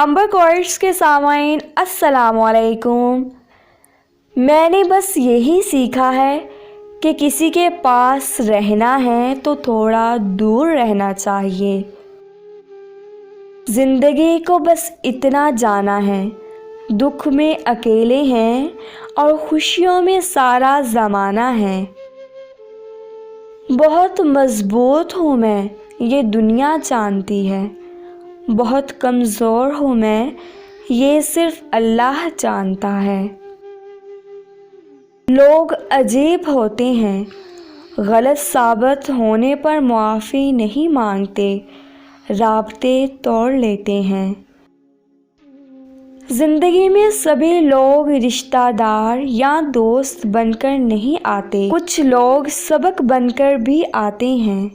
امبر کوئٹس کے سامعین السلام علیکم۔ میں نے بس یہی سیکھا ہے کہ کسی کے پاس رہنا ہے تو تھوڑا دور رہنا چاہیے۔ زندگی کو بس اتنا جانا ہے، دکھ میں اکیلے ہیں اور خوشیوں میں سارا زمانہ ہے۔ بہت مضبوط ہوں میں، یہ دنیا جانتی ہے، بہت کمزور ہوں میں، یہ صرف اللہ جانتا ہے۔ لوگ عجیب ہوتے ہیں، غلط ثابت ہونے پر معافی نہیں مانگتے، رابطے توڑ لیتے ہیں۔ زندگی میں سبھی لوگ رشتہ دار یا دوست بن کر نہیں آتے، کچھ لوگ سبق بن کر بھی آتے ہیں۔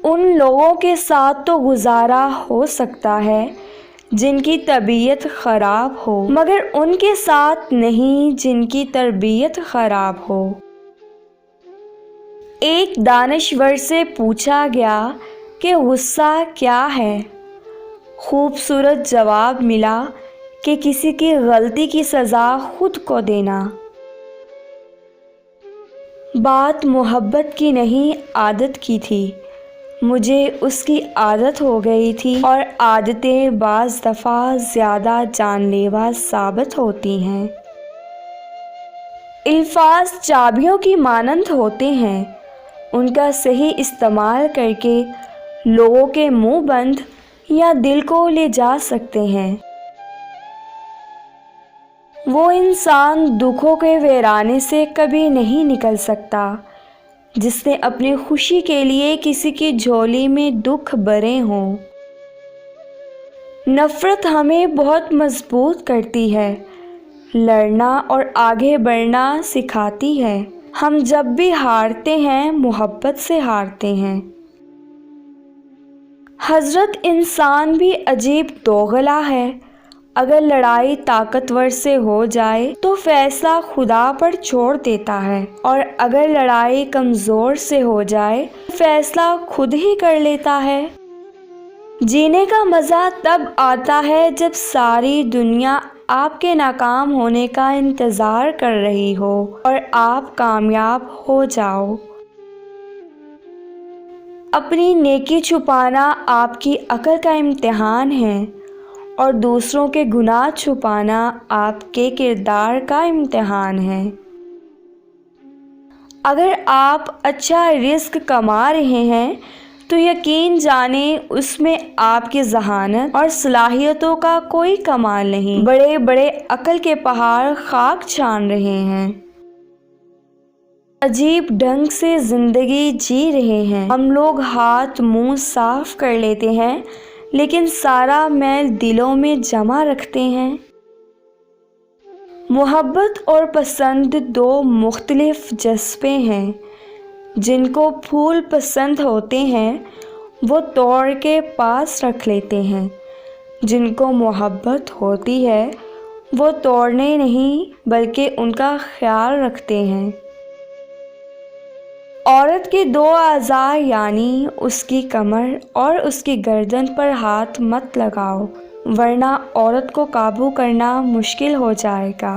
ان لوگوں کے ساتھ تو گزارا ہو سکتا ہے جن کی طبیعت خراب ہو، مگر ان کے ساتھ نہیں جن کی تربیت خراب ہو۔ ایک دانشور سے پوچھا گیا کہ غصہ کیا ہے؟ خوبصورت جواب ملا کہ کسی کی غلطی کی سزا خود کو دینا۔ بات محبت کی نہیں، عادت کی تھی، مجھے اس کی عادت ہو گئی تھی، اور عادتیں بعض دفعہ زیادہ جان لیوا ثابت ہوتی ہیں۔ الفاظ چابیوں کی مانند ہوتے ہیں، ان کا صحیح استعمال کر کے لوگوں کے منہ بند یا دل کو لے جا سکتے ہیں۔ وہ انسان دکھوں کے ویرانے سے کبھی نہیں نکل سکتا جس نے اپنی خوشی کے لیے کسی کی جھولی میں دکھ بھرے ہوں۔ نفرت ہمیں بہت مضبوط کرتی ہے، لڑنا اور آگے بڑھنا سکھاتی ہے۔ ہم جب بھی ہارتے ہیں محبت سے ہارتے ہیں۔ حضرت انسان بھی عجیب دوغلا ہے، اگر لڑائی طاقتور سے ہو جائے تو فیصلہ خدا پر چھوڑ دیتا ہے، اور اگر لڑائی کمزور سے ہو جائے فیصلہ خود ہی کر لیتا ہے۔ جینے کا مزہ تب آتا ہے جب ساری دنیا آپ کے ناکام ہونے کا انتظار کر رہی ہو اور آپ کامیاب ہو جاؤ۔ اپنی نیکی چھپانا آپ کی عقل کا امتحان ہے، اور دوسروں کے گناہ چھپانا آپ کے کردار کا امتحان ہے۔ اگر آپ اچھا رزق کما رہے ہیں تو یقین جانیں اس میں آپ کی ذہانت اور صلاحیتوں کا کوئی کمال نہیں، بڑے بڑے عقل کے پہاڑ خاک چھان رہے ہیں۔ عجیب ڈھنگ سے زندگی جی رہے ہیں، ہم لوگ ہاتھ منہ صاف کر لیتے ہیں لیکن سارا میل دلوں میں جمع رکھتے ہیں۔ محبت اور پسند دو مختلف جذبے ہیں، جن کو پھول پسند ہوتے ہیں وہ توڑ کے پاس رکھ لیتے ہیں، جن کو محبت ہوتی ہے وہ توڑنے نہیں بلکہ ان کا خیال رکھتے ہیں۔ عورت کے دو اعضاء یعنی اس کی کمر اور اس کی گردن پر ہاتھ مت لگاؤ، ورنہ عورت کو قابو کرنا مشکل ہو جائے گا۔